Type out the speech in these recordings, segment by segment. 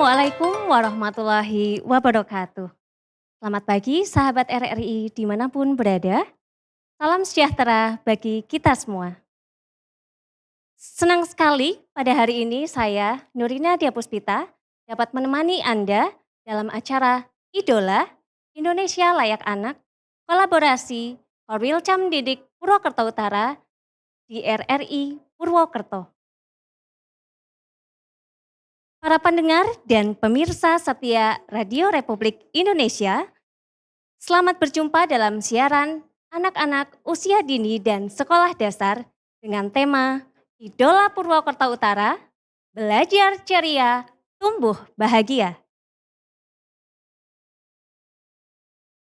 Assalamualaikum warahmatullahi wabarakatuh. Selamat pagi sahabat RRI dimanapun berada. Salam sejahtera bagi kita semua. Senang sekali pada hari ini saya, Nurina Diapuspita, dapat menemani Anda dalam acara Idola Indonesia Layak Anak, kolaborasi Korwilcam Didik Purwokerto Utara di RRI Purwokerto. Para pendengar dan pemirsa setia Radio Republik Indonesia, selamat berjumpa dalam siaran anak-anak usia dini dan sekolah dasar dengan tema Idola Purwokerto Utara, Belajar Ceria, Tumbuh Bahagia.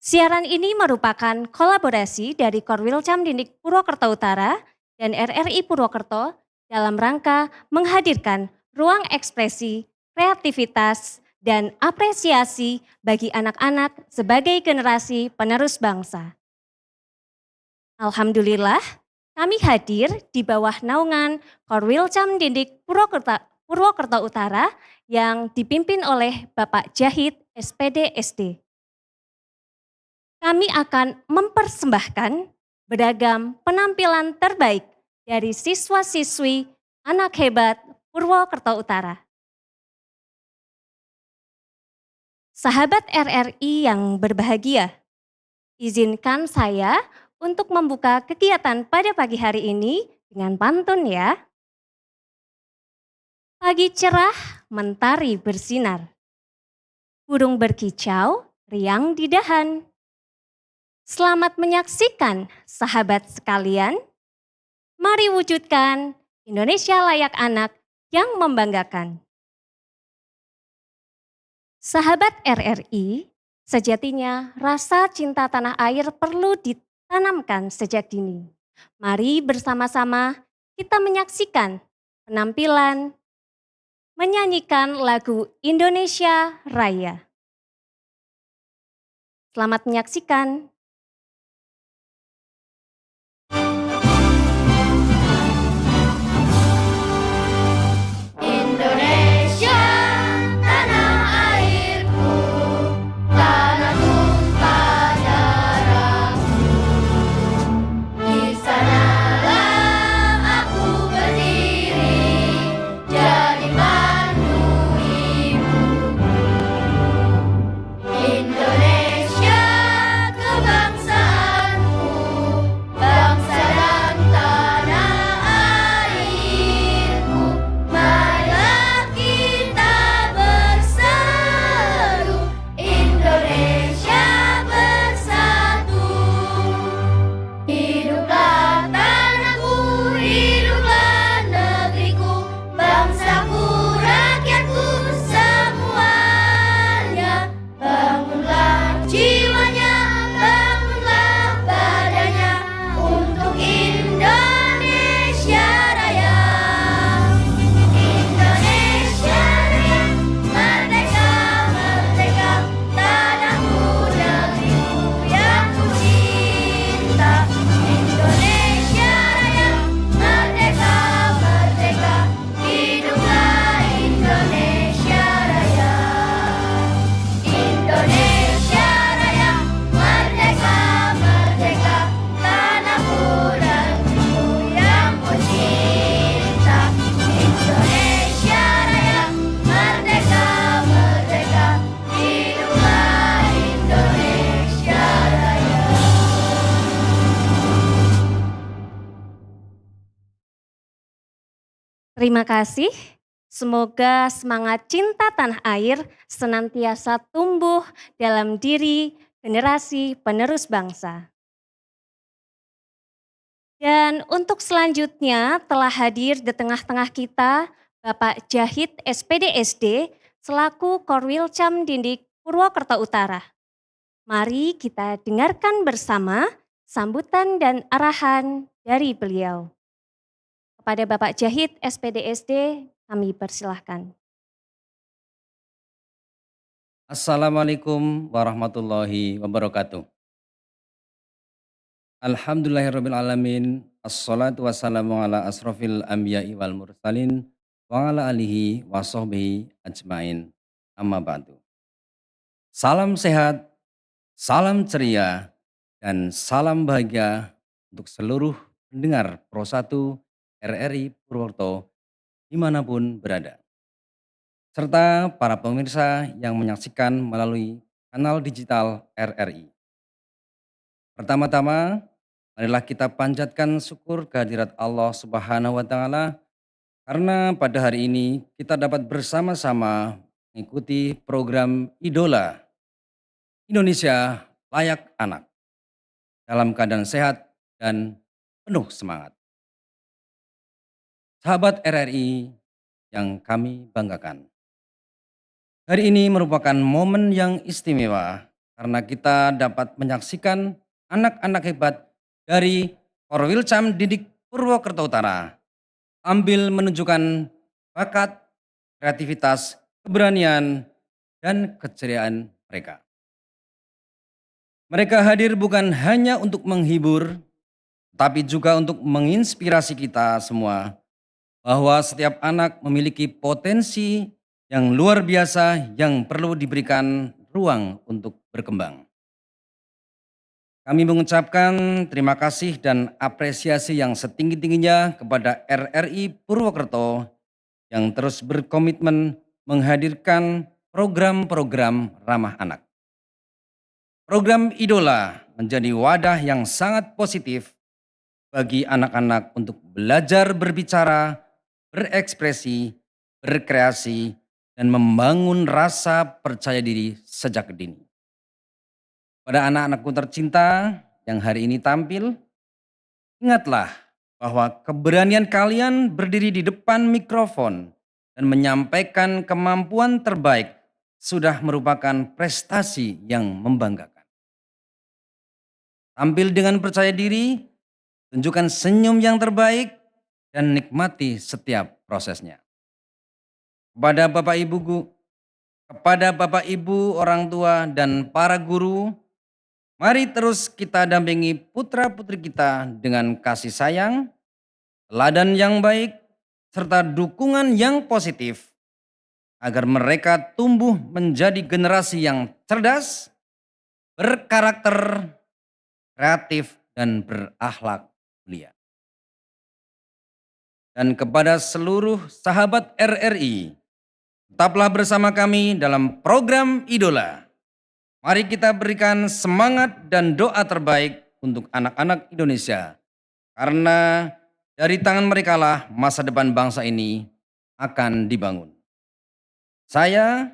Siaran ini merupakan kolaborasi dari Korwilcam Didik Purwokerto Utara dan RRI Purwokerto dalam rangka menghadirkan ruang ekspresi, kreativitas, dan apresiasi bagi anak-anak sebagai generasi penerus bangsa. Alhamdulillah, kami hadir di bawah naungan Korwilcam Didik Purwokerto Utara yang dipimpin oleh Bapak Jahid SPD SD. Kami akan mempersembahkan beragam penampilan terbaik dari siswa-siswi anak hebat Purwokerto Utara. Sahabat RRI yang berbahagia, izinkan saya untuk membuka kegiatan pada pagi hari ini dengan pantun ya. Pagi cerah, mentari bersinar. Burung berkicau, riang di dahan. Selamat menyaksikan sahabat sekalian. Mari wujudkan Indonesia Layak Anak yang membanggakan. Sahabat RRI, sejatinya rasa cinta tanah air perlu ditanamkan sejak dini. Mari bersama-sama kita menyaksikan penampilan menyanyikan lagu Indonesia Raya. Selamat menyaksikan. Terima kasih. Semoga semangat cinta tanah air senantiasa tumbuh dalam diri generasi penerus bangsa. Dan untuk selanjutnya telah hadir di tengah-tengah kita Bapak Jahid SPD SD selaku Korwilcam Didik Purwokerto Utara. Mari kita dengarkan bersama sambutan dan arahan dari beliau. Kepada Bapak Jahid SPD SD kami persilahkan. Assalamualaikum warahmatullahi wabarakatuh. Alhamdulillahirrabbilalamin. Assalatu wassalamu ala asrofil anbiya'i wal mursalin wa ala alihi wa sahbihi ajmain. amma ba'du. Salam sehat, salam ceria, dan salam bahagia untuk seluruh pendengar Pro 1 RRI Purwokerto dimanapun berada. Serta para pemirsa yang menyaksikan melalui kanal digital RRI. Pertama-tama, marilah kita panjatkan syukur kehadirat Allah Subhanahu wa Ta'ala karena pada hari ini kita dapat bersama-sama mengikuti program Idola Indonesia Layak Anak dalam keadaan sehat dan penuh semangat. Sahabat RRI yang kami banggakan. Hari ini merupakan momen yang istimewa karena kita dapat menyaksikan anak-anak hebat dari Korwilcam Didik Purwokerto Utara ambil menunjukkan bakat, kreativitas, keberanian, dan keceriaan mereka. Mereka hadir bukan hanya untuk menghibur, tapi juga untuk menginspirasi kita semua bahwa setiap anak memiliki potensi yang luar biasa yang perlu diberikan ruang untuk berkembang. Kami mengucapkan terima kasih dan apresiasi yang setinggi-tingginya kepada RRI Purwokerto yang terus berkomitmen menghadirkan program-program ramah anak. Program Idola menjadi wadah yang sangat positif bagi anak-anak untuk belajar berbicara, berekspresi, berkreasi, dan membangun rasa percaya diri sejak dini. Pada anak-anakku tercinta yang hari ini tampil, ingatlah bahwa keberanian kalian berdiri di depan mikrofon dan menyampaikan kemampuan terbaik sudah merupakan prestasi yang membanggakan. Tampil dengan percaya diri, tunjukkan senyum yang terbaik, dan nikmati setiap prosesnya. Kepada Bapak Ibu, orang tua, dan para guru, mari terus kita dampingi putra-putri kita dengan kasih sayang, teladan yang baik, serta dukungan yang positif, agar mereka tumbuh menjadi generasi yang cerdas, berkarakter, kreatif, dan berakhlak mulia. Dan kepada seluruh sahabat RRI, tetaplah bersama kami dalam program Idola. Mari kita berikan semangat dan doa terbaik untuk anak-anak Indonesia. Karena dari tangan merekalah masa depan bangsa ini akan dibangun. Saya,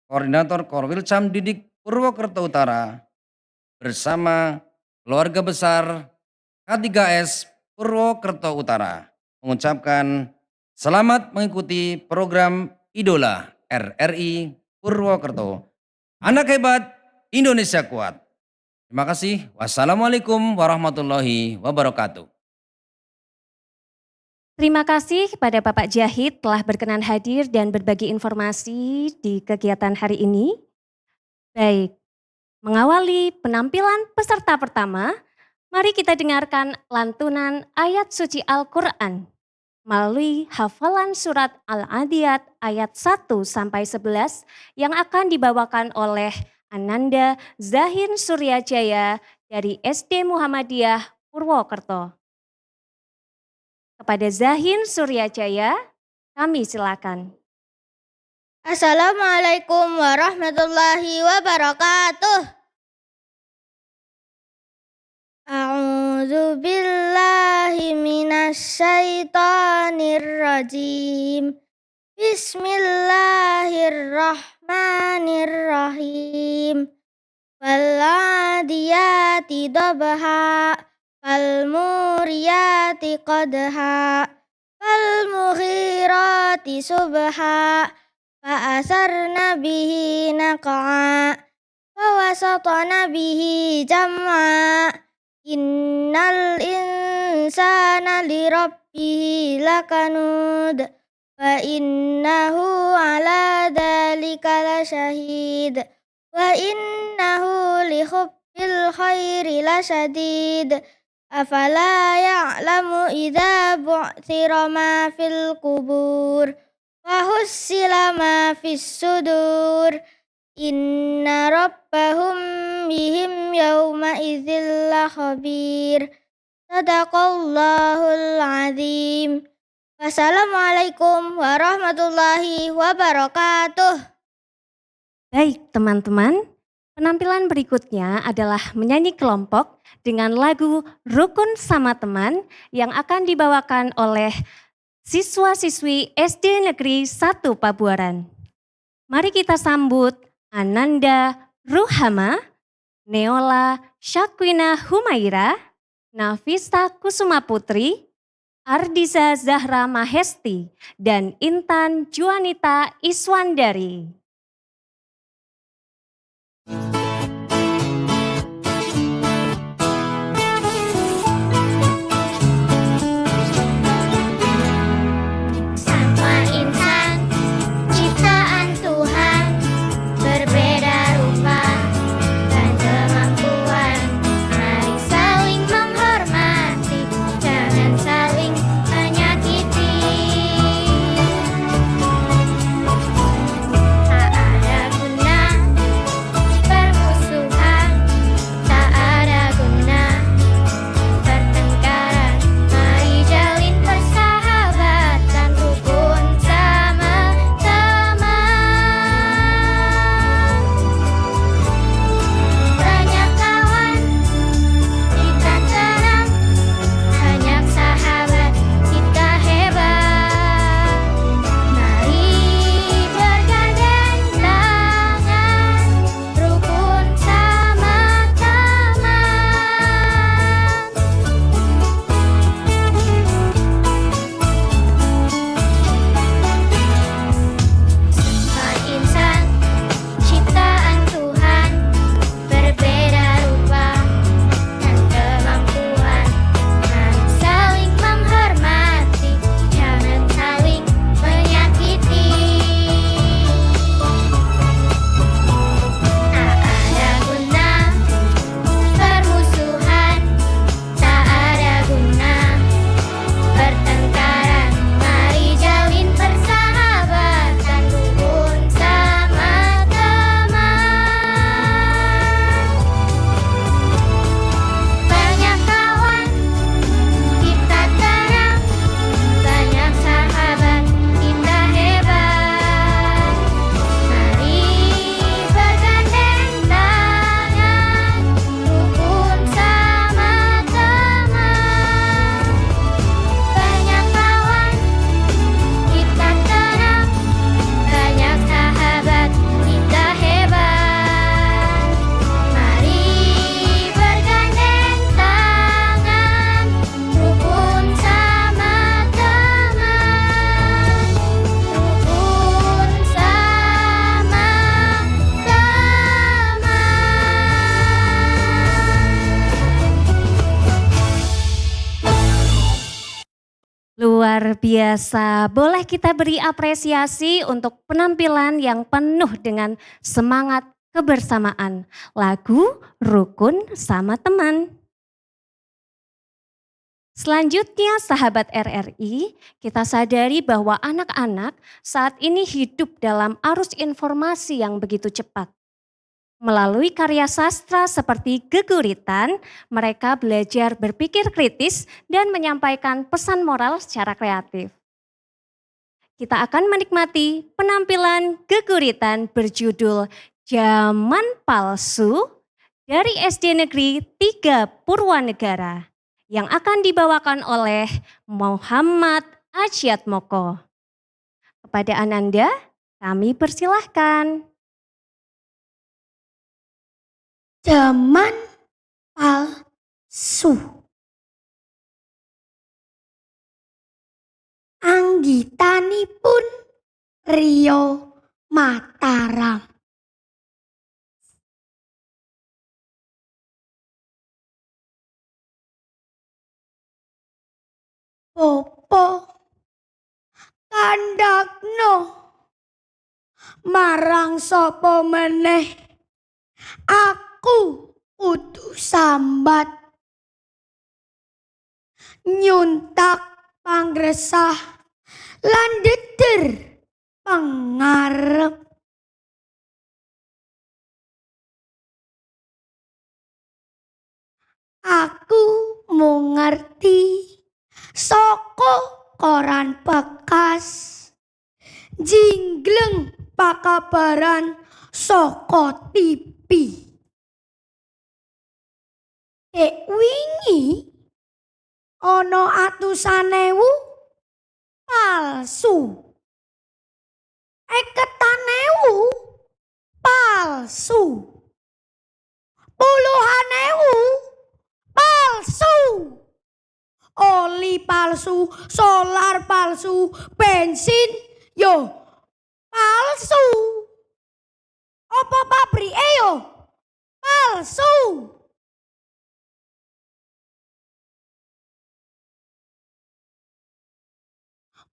Koordinator Korwilcam Didik Purwokerto Utara, bersama keluarga besar K3S Purwokerto Utara, mengucapkan selamat mengikuti program Idola RRI Purwokerto. Anak hebat, Indonesia kuat. Terima kasih. Wassalamualaikum warahmatullahi wabarakatuh. Terima kasih kepada Bapak Jahid telah berkenan hadir dan berbagi informasi di kegiatan hari ini. Baik, mengawali penampilan peserta pertama, mari kita dengarkan lantunan ayat suci Al-Quran melalui hafalan surat Al-Adiyat ayat 1-11 yang akan dibawakan oleh Ananda Zahin Suryajaya dari SD Muhammadiyah Purwokerto. Kepada Zahin Suryajaya, kami silakan. Assalamualaikum warahmatullahi wabarakatuh. A'udzu billahi minasyaitonir rajim. Bismillahirrahmanirrahim. Wal 'adiyati dabha, fal muriyati qadha, fal mughirati subha, fa asarna bihi naq'a, fa wasatna bihi jam'a. Innal insana lirabbihi lakanud, wa innahu ala dzalika lasyahid, wa innahu li hubbil khairi lasyadid. Afala ya'lamu idza bu'thira ma fil qubur, wa hussila ma fis sudur. Inna rabbahum bihim yawma idzil lakhabir. Sadaqallahul azim. Wassalamualaikum warahmatullahi wabarakatuh. Baik teman-teman, penampilan berikutnya adalah menyanyi kelompok dengan lagu Rukun Sama Teman yang akan dibawakan oleh siswa-siswi SD Negeri 1 Pabuaran. Mari kita sambut Ananda Ruhama, Neola Syakwina Humaira, Nafisa Kusuma Putri, Ardiza Zahra Mahesti, dan Intan Juanita Iswandari. Sama insan, ciptaan Tuhan, berbeda rupa dan kemampuan. Mari saling menghormati, jangan saling menyakiti. Tak ada guna permusuhan, tak ada guna pertengkaran. Mari jalin persahabatan, rukun sama teman. Banyak kawan, kita tenang. Banyak sahabat, kita hebat. Mari bergandeng tangan, rukun sama teman. Semua insan, ciptaan Tuhan, berbeda rupa dan kemampuan. Mari saling menghormati, jangan saling menyakiti. Tak ada guna permusuhan, tak ada guna pertengkaran. Mari jalin persahabatan, rukun sama teman. Banyak kawan, kita tenang. Banyak sahabat, kita hebat. Mari bergandeng tangan, rukun sama teman. Banyak kawan, kita tenang. Banyak sahabat, kita hebat. Mari bergandeng tangan, rukun sama teman. Rukun sama teman. Luar biasa, boleh kita beri apresiasi untuk penampilan yang penuh dengan semangat kebersamaan. Lagu Rukun Sama Teman. Selanjutnya sahabat RRI, kita sadari bahwa anak-anak saat ini hidup dalam arus informasi yang begitu cepat. Melalui karya sastra seperti Geguritan, mereka belajar berpikir kritis dan menyampaikan pesan moral secara kreatif. Kita akan menikmati penampilan Geguritan berjudul Zaman Palsu dari SD Negeri 3 Purwanegara yang akan dibawakan oleh Muhammad Ajiat Moko. Kepada Ananda, kami persilahkan. Zaman palsu. Anggitanipun Rio Mataram. Popo kandakno marang sapa meneh, aku kudu sambat nyuntak pangresah lan deter pengarep. Aku mau ngerti soko koran bekas, jingleng pakabaran soko TV. Wingi ana atusan ewu palsu. Eketan ewu palsu. Puluhan ewu palsu. Oli palsu, solar palsu, bensin yo palsu. Apa pabrike yo palsu.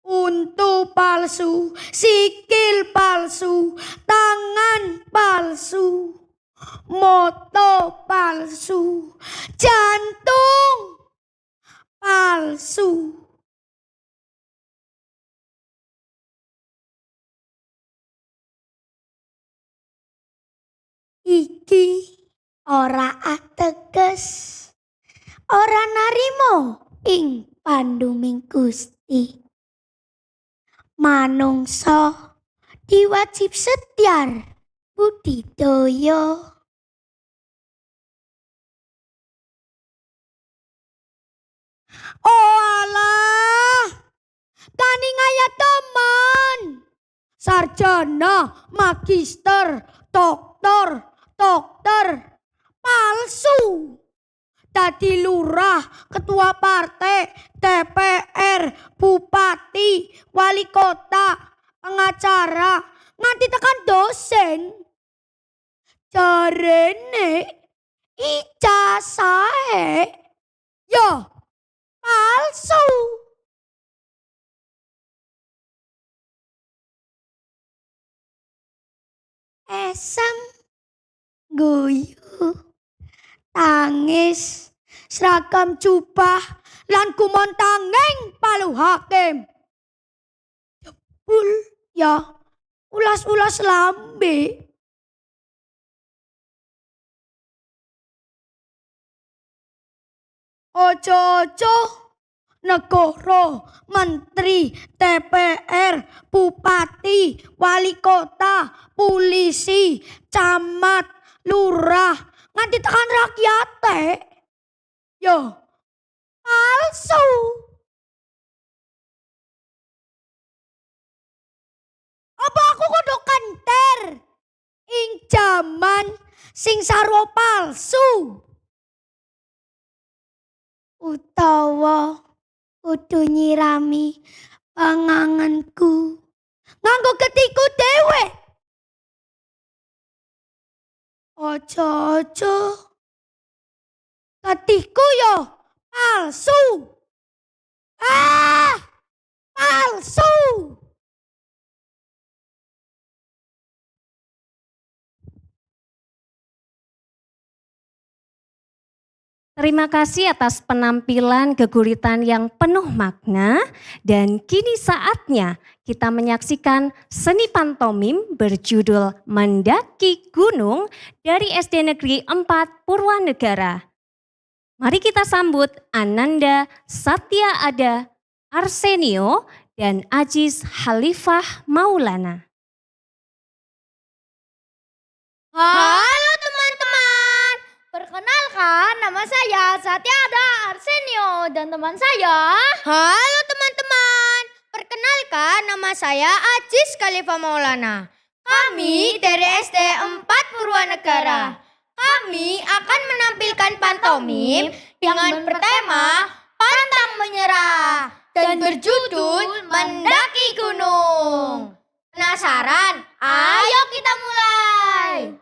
Untu palsu, sikil palsu, tangan palsu, moto palsu, jantung palsu. Iki ora ateges, ora narimo ing panduming Gusti. Manungsa diwajib setyar budidaya. Oh alah, kani ngaya teman. Sarjana, magister, doktor palsu. Dadi lurah, ketua partai, DPR, bupati, wali kota, pengacara, nganti tekan dosen. Jarene ijazahe yo palsu. Esem guyu tangis seragam jubah lan kumontangeng palu hakim. Jebul ya ulas-ulas lambe. Ojo-ojo negara, menteri, DPR, bupati, wali kota, polisi, camat, lurah, nganti tekan rakyate. Yo, palsu. Apa aku kudu kenter ing jaman sing sarwa palsu? Utawa kudu nyirami panganganku nganggo getiku dhewe. Ojo-ojo getiku yo palsu. Palsu. Terima kasih atas penampilan geguritan yang penuh makna, dan kini saatnya kita menyaksikan seni pantomim berjudul Mendaki Gunung dari SD Negeri 4 Purwanegara. Mari kita sambut Ananda Satya Ada Arsenio dan Ajis Halifah Maulana. Halo teman-teman, perkenalkan nama saya Satya Ada Arsenio dan teman saya. Halo teman-teman, perkenalkan nama saya Ajis Halifah Maulana. Kami dari SD 4 Purwanegara. Kami akan menampilkan pantomim dengan bertema Pantang Menyerah dan berjudul Mendaki Gunung. Penasaran? Ayo kita mulai.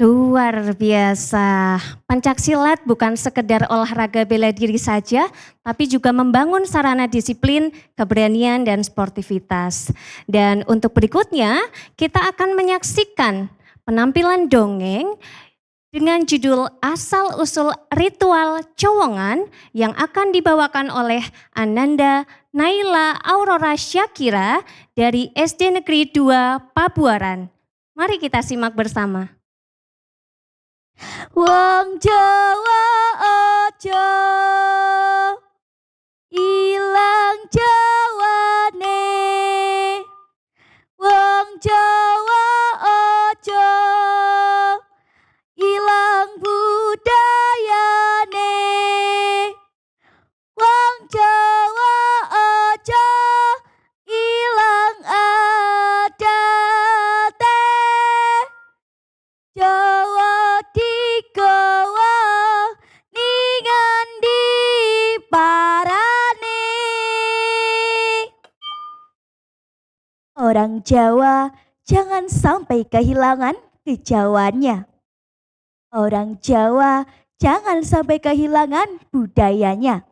Luar biasa. Pencaksilat bukan sekedar olahraga bela diri saja, tapi juga membangun sarana disiplin, keberanian, dan sportivitas. Dan untuk berikutnya, kita akan menyaksikan penampilan dongeng dengan judul Asal-Usul Ritual Cowongan yang akan dibawakan oleh Ananda Naila Aurora Syakira dari SD Negeri 2 Pabuaran. Mari kita simak bersama. Wong Jawa aja ilang Jawane, wong Jawa aja ilang budayane, wong Jawa aja ilang adate, Jawa digawa ningan di parane. Orang Jawa jangan sampai kehilangan kejawaannya. Orang Jawa jangan sampai kehilangan budayanya.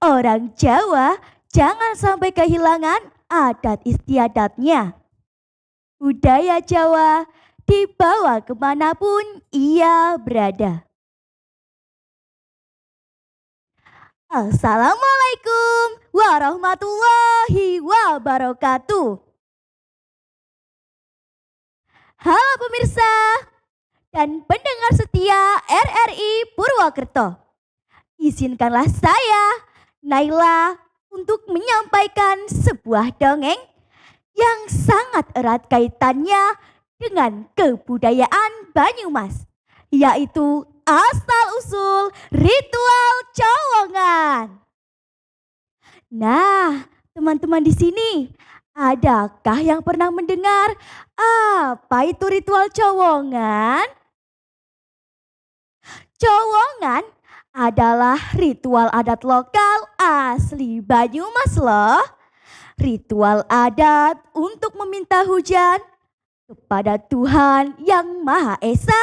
Orang Jawa jangan sampai kehilangan adat istiadatnya. Budaya Jawa dibawa kemanapun ia berada. Assalamualaikum warahmatullahi wabarakatuh. Halo pemirsa dan pendengar setia RRI Purwokerto. Izinkanlah saya, Naila, untuk menyampaikan sebuah dongeng yang sangat erat kaitannya dengan kebudayaan Banyumas, yaitu asal-usul ritual Cowongan. Nah, teman-teman di sini, adakah yang pernah mendengar apa itu ritual Cowongan? Cowongan adalah ritual adat lokal asli Banyumas loh. Ritual adat untuk meminta hujan kepada Tuhan Yang Maha Esa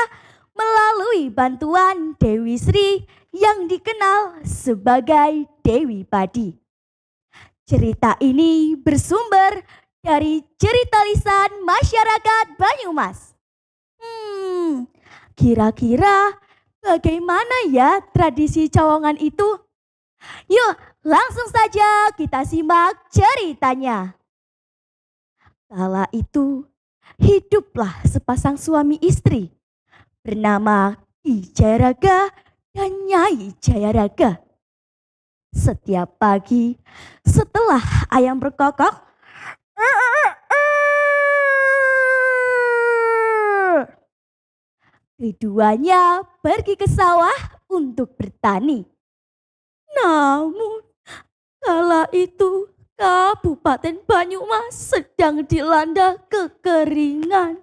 melalui bantuan Dewi Sri yang dikenal sebagai Dewi Padi. Cerita ini bersumber dari cerita lisan masyarakat Banyumas. Kira-kira bagaimana ya tradisi Cowongan itu? Yuk langsung saja kita simak ceritanya. Kala itu hiduplah sepasang suami istri bernama Ki Jayaraga dan Nyai Jayaraga. Setiap pagi setelah ayam berkokok, keduanya pergi ke sawah untuk bertani. Namun kala itu Kabupaten Banyumas sedang dilanda kekeringan.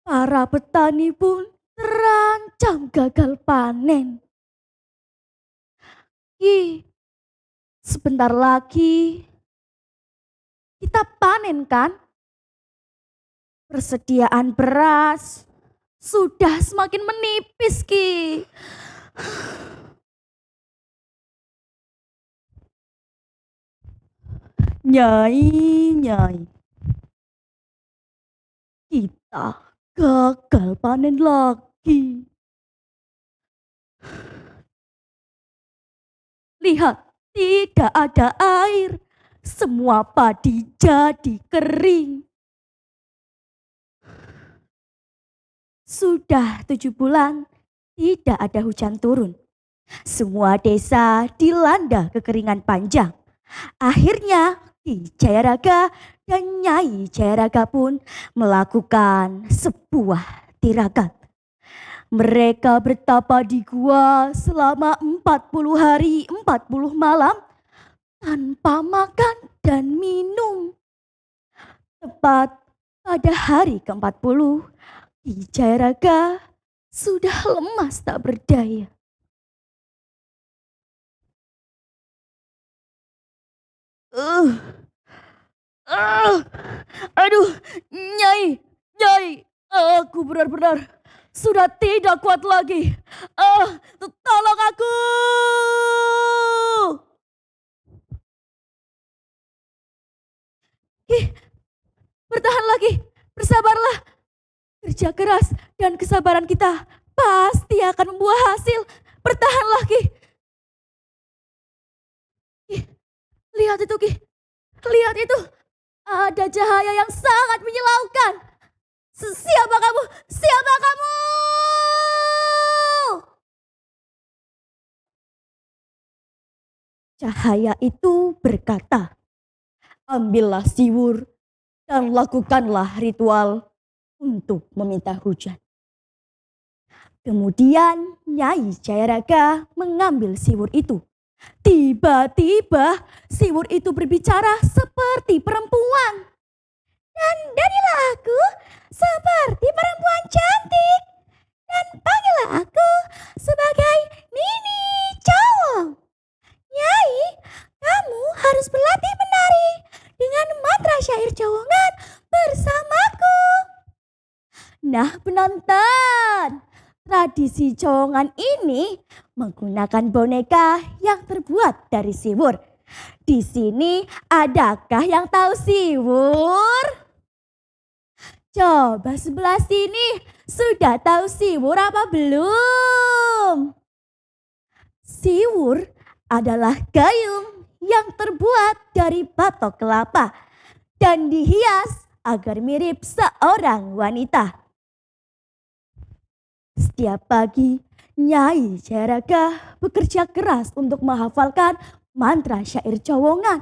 Para petani pun terancam gagal panen. Sebentar lagi kita panen kan? Persediaan beras sudah semakin menipis, Ki. Nyai, kita gagal panen lagi. Lihat, tidak ada air. Semua padi jadi kering. Sudah 7 bulan tidak ada hujan turun. Semua desa dilanda kekeringan panjang. Akhirnya Ki Jayaraga dan Nyai Jayaraga pun melakukan sebuah tirakat. Mereka bertapa di gua selama 40 hari 40 malam tanpa makan dan minum. Tepat pada hari ke-40, Ki Jayaraga sudah lemas tak berdaya. Aduh, Nyai, aku benar-benar sudah tidak kuat lagi. Tolong aku. Bertahan lagi, bersabarlah. Kerja keras dan kesabaran kita pasti akan membuah hasil. Bertahan lagi. Lihat itu, Ki. Lihat itu. Ada cahaya yang sangat menyilaukan. Siapa kamu? Siapa kamu? Cahaya itu berkata, ambillah siwur dan lakukanlah ritual untuk meminta hujan. Kemudian Nyai Jayaraga mengambil siwur itu. Tiba-tiba siwur itu berbicara seperti perempuan. Dan jadilah aku seperti perempuan cantik. Dan panggillah aku sebagai Nini Cowong. Nyai, kamu harus berlatih menari dengan mantra syair cowongan bersamaku. Nah penonton, tradisi cowongan ini menggunakan boneka yang terbuat dari siwur. Di sini adakah yang tahu siwur? Coba sebelah sini, sudah tahu siwur apa belum? Siwur adalah gayung yang terbuat dari batok kelapa dan dihias agar mirip seorang wanita. Setiap pagi, Nyai Jayaraga bekerja keras untuk menghafalkan mantra syair cowongan.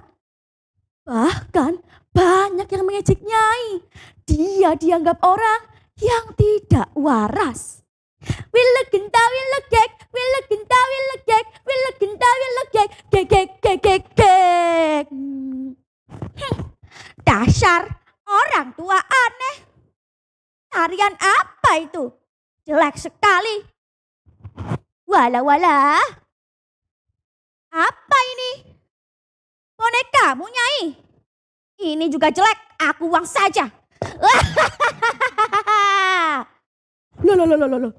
Bahkan banyak yang mengejek Nyai. Dia dianggap orang yang tidak waras. Willegenta willegek, willegenta willegek, willegenta willegek, gegek gegek gek. Dasar orang tua aneh. Tarian apa itu? Jelek sekali. Wala-wala. Apa ini? Bonekamu, Nyai? Ini juga jelek, aku buang saja. Loh.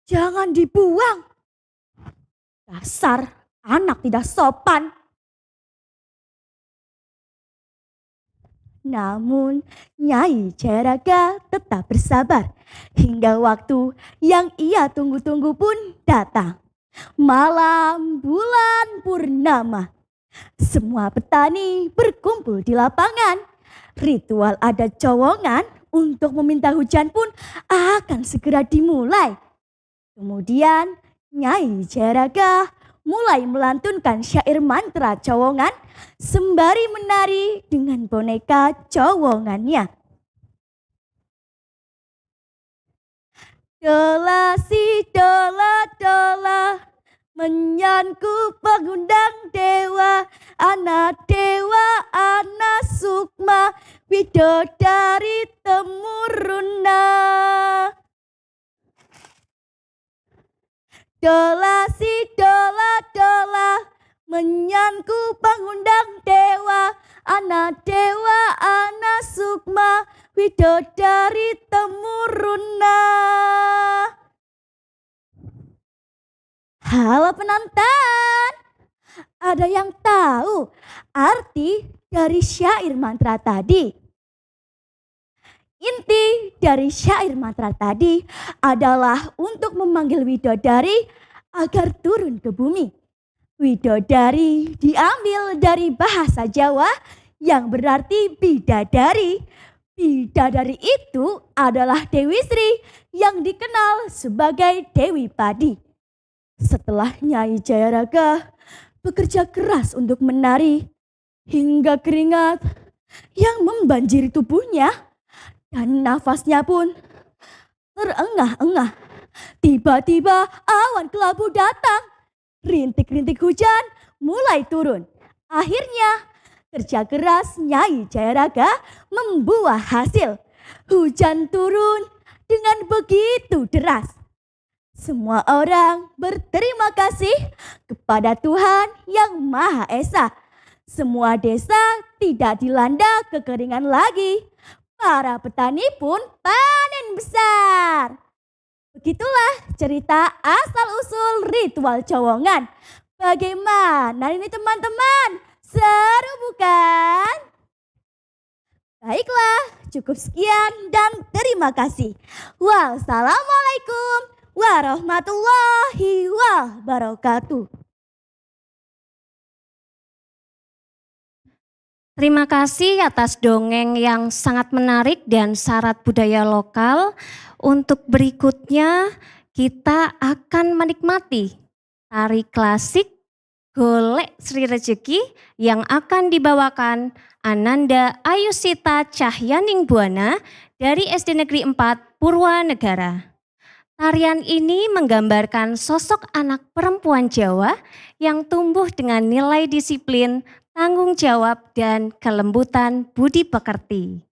Jangan dibuang. Dasar anak tidak sopan. Namun Nyai Jayaraga tetap bersabar hingga waktu yang ia tunggu-tunggu pun datang. Malam bulan purnama. Semua petani berkumpul di lapangan. Ritual adat cowongan untuk meminta hujan pun akan segera dimulai. Kemudian Nyai Jayaraga mulai melantunkan syair mantra cowongan sembari menari dengan boneka cowongannya. Dola si dola dola, menyanku pengundang dewa, anak sukma, widodari temuruna. Dola si dola dola, menyanku pengundang dewa, anak sukma, widodari temuruna. Halo penonton, ada yang tahu arti dari syair mantra tadi? Inti dari syair mantra tadi adalah untuk memanggil widodari agar turun ke bumi. Widodari diambil dari bahasa Jawa yang berarti bidadari. Bidadari itu adalah Dewi Sri yang dikenal sebagai Dewi Padi. Setelah Nyai Jayaraga bekerja keras untuk menari hingga keringat yang membanjiri tubuhnya dan nafasnya pun terengah-engah. Tiba-tiba awan kelabu datang. Rintik-rintik hujan mulai turun. Akhirnya kerja keras Nyai Jayaraga membuah hasil. Hujan turun dengan begitu deras. Semua orang berterima kasih kepada Tuhan yang Maha Esa. Semua desa tidak dilanda kekeringan lagi. para petani pun panen besar. Begitulah cerita asal-usul ritual cowongan. Bagaimana ini teman-teman? Seru bukan? Baiklah, cukup sekian dan terima kasih. Wassalamualaikum warahmatullahi wabarakatuh. Terima kasih atas dongeng yang sangat menarik dan syarat budaya lokal. Untuk berikutnya kita akan menikmati tari klasik Golek Sri Rejeki yang akan dibawakan Ananda Ayusita Cahyaning Buana dari SD Negeri 4 Purwanegara. Tarian ini menggambarkan sosok anak perempuan Jawa yang tumbuh dengan nilai disiplin, tanggung jawab, dan kelembutan budi pekerti.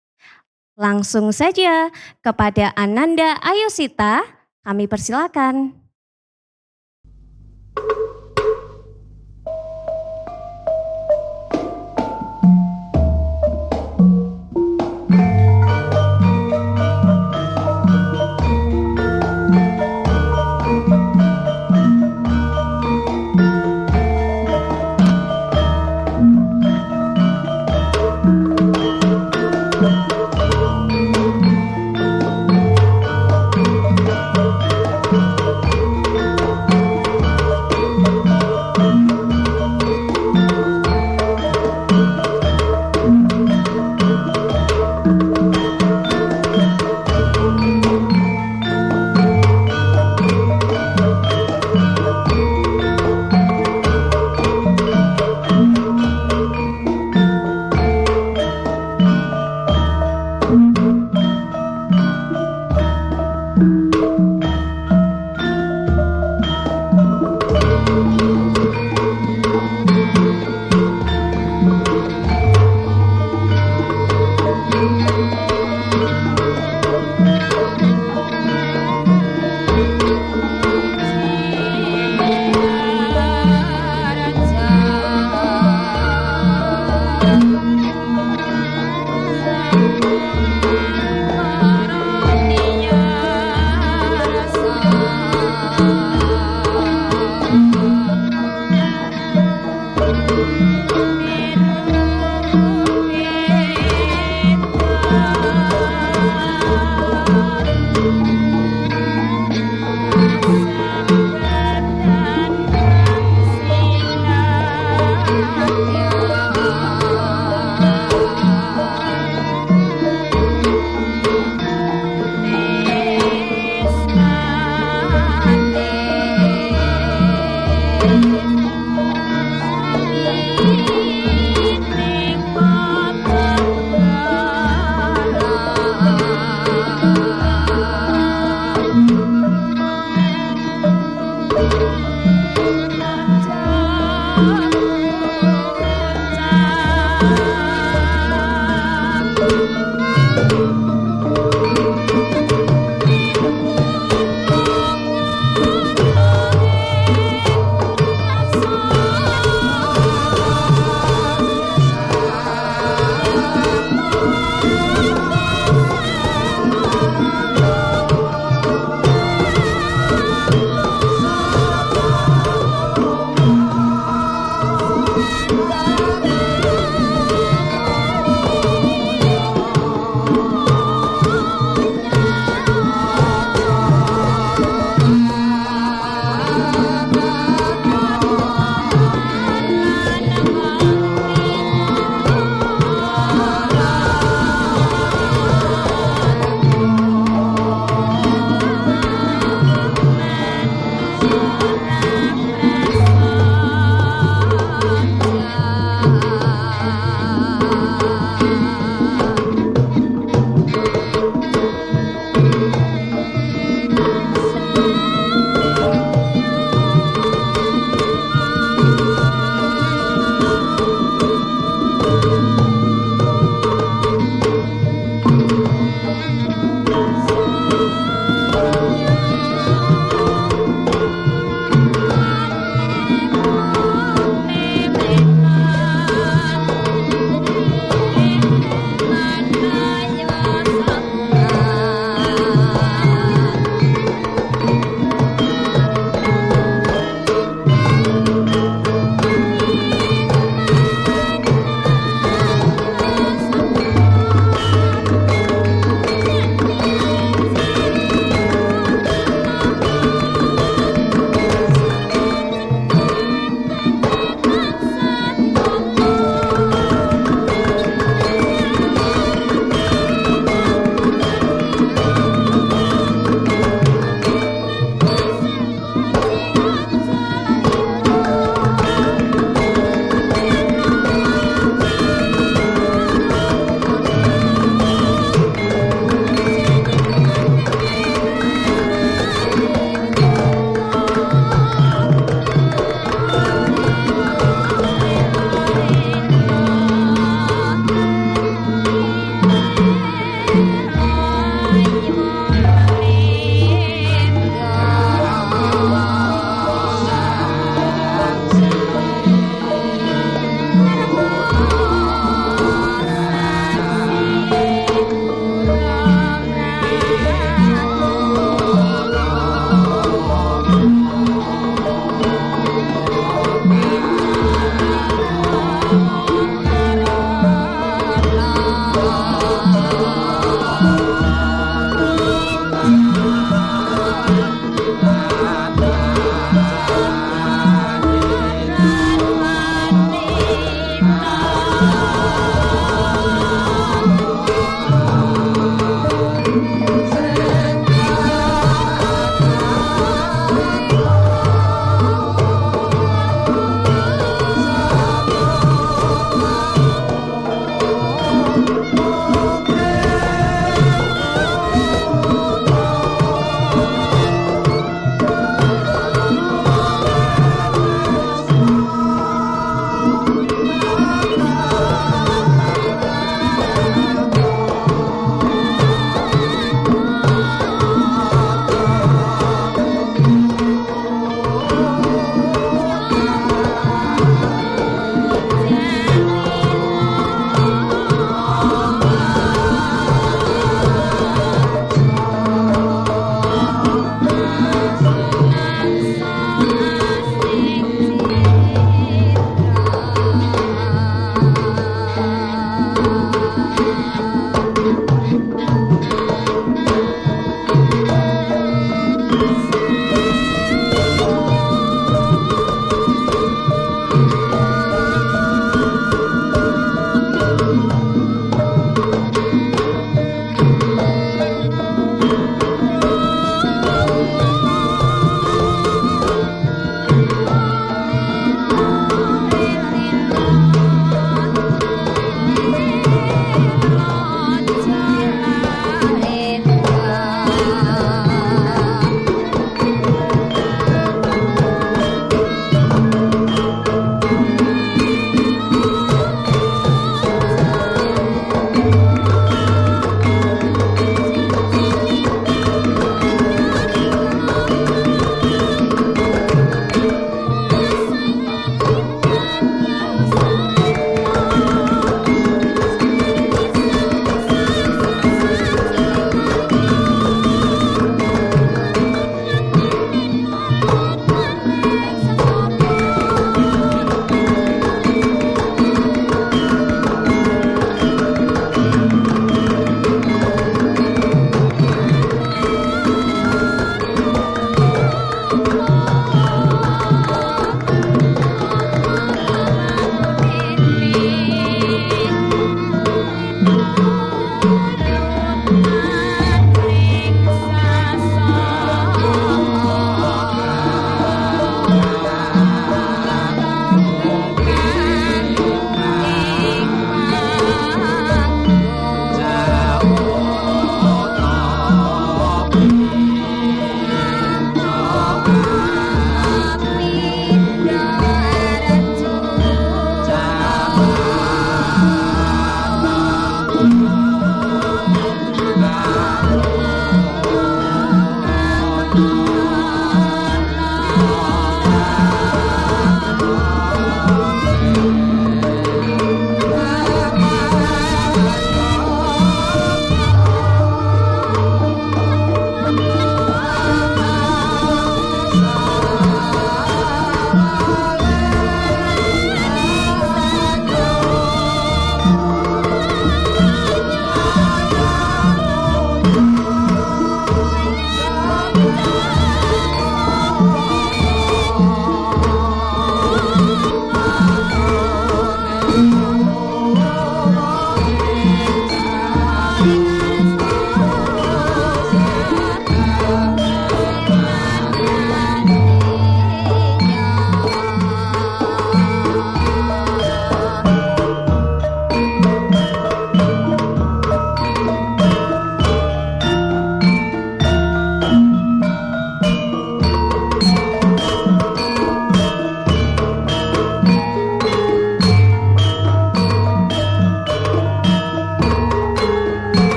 Langsung saja kepada Ananda Ayusita, kami persilakan.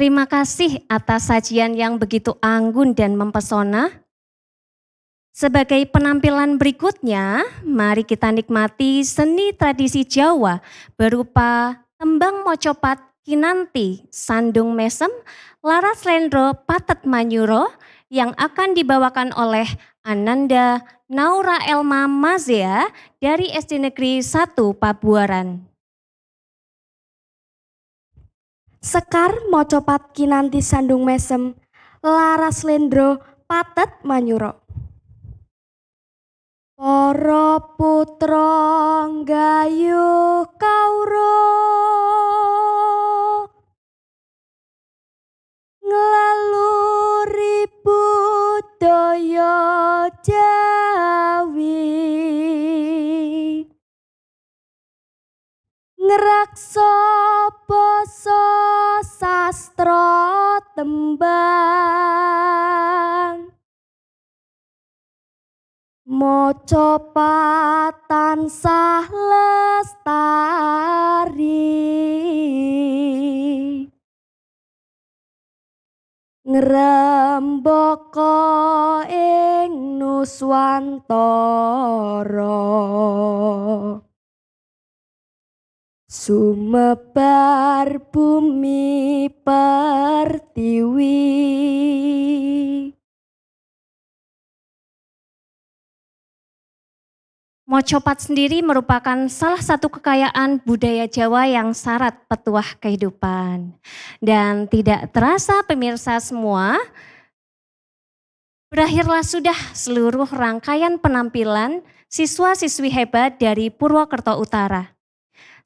Terima kasih atas sajian yang begitu anggun dan mempesona. Sebagai penampilan berikutnya, mari kita nikmati seni tradisi Jawa berupa tembang mocopat kinanti, sandung mesem, laras lendro patet manyuro yang akan dibawakan oleh Ananda Naura Elma Mazea dari SD Negeri 1 Pabuaran. Sekar mocopat kinanti sandung mesem, laras lendro patet manyuro. Para putra gayuh kawruh, nglaluri budaya Jawi, ngraksa basa sastra tembang, maca tansah lestari, ngrembaka ing nuswantara, sumebar bumi pertiwi. Mocopat sendiri merupakan salah satu kekayaan budaya Jawa yang syarat petuah kehidupan. Dan tidak terasa pemirsa semua, berakhirlah sudah seluruh rangkaian penampilan siswa-siswi hebat dari Purwokerto Utara.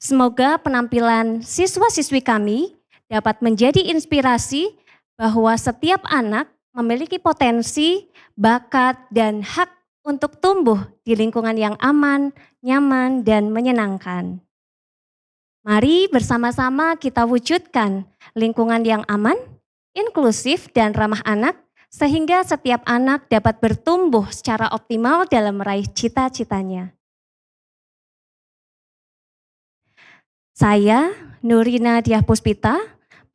Semoga penampilan siswa-siswi kami dapat menjadi inspirasi bahwa setiap anak memiliki potensi, bakat, dan hak untuk tumbuh di lingkungan yang aman, nyaman, dan menyenangkan. Mari bersama-sama kita wujudkan lingkungan yang aman, inklusif, dan ramah anak, sehingga setiap anak dapat bertumbuh secara optimal dalam meraih cita-citanya. Saya, Nurina Diah Puspita,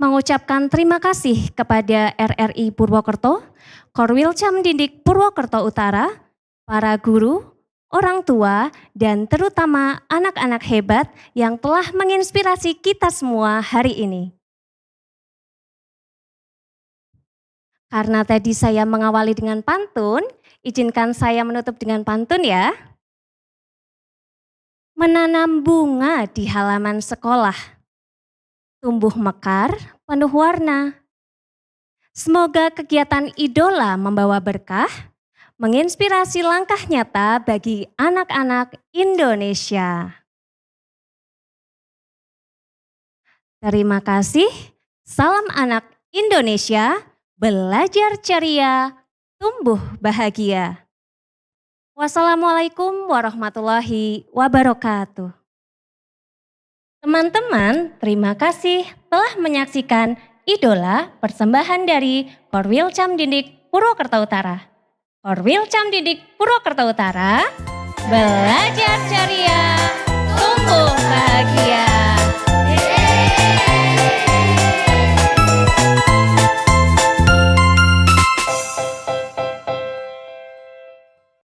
mengucapkan terima kasih kepada RRI Purwokerto, Korwil Camdindik Purwokerto Utara, para guru, orang tua, dan terutama anak-anak hebat yang telah menginspirasi kita semua hari ini. Karena tadi saya mengawali dengan pantun, izinkan saya menutup dengan pantun ya. Menanam bunga di halaman sekolah, tumbuh mekar, penuh warna. Semoga kegiatan idola membawa berkah, menginspirasi langkah nyata bagi anak-anak Indonesia. Terima kasih, salam anak Indonesia, belajar ceria, tumbuh bahagia. Wassalamualaikum warahmatullahi wabarakatuh. Teman-teman, terima kasih telah menyaksikan Idola persembahan dari Korwil Camdindik Purwokerto Utara. Korwil Camdindik Purwokerto Utara, belajar ceria, tumbuh bahagia.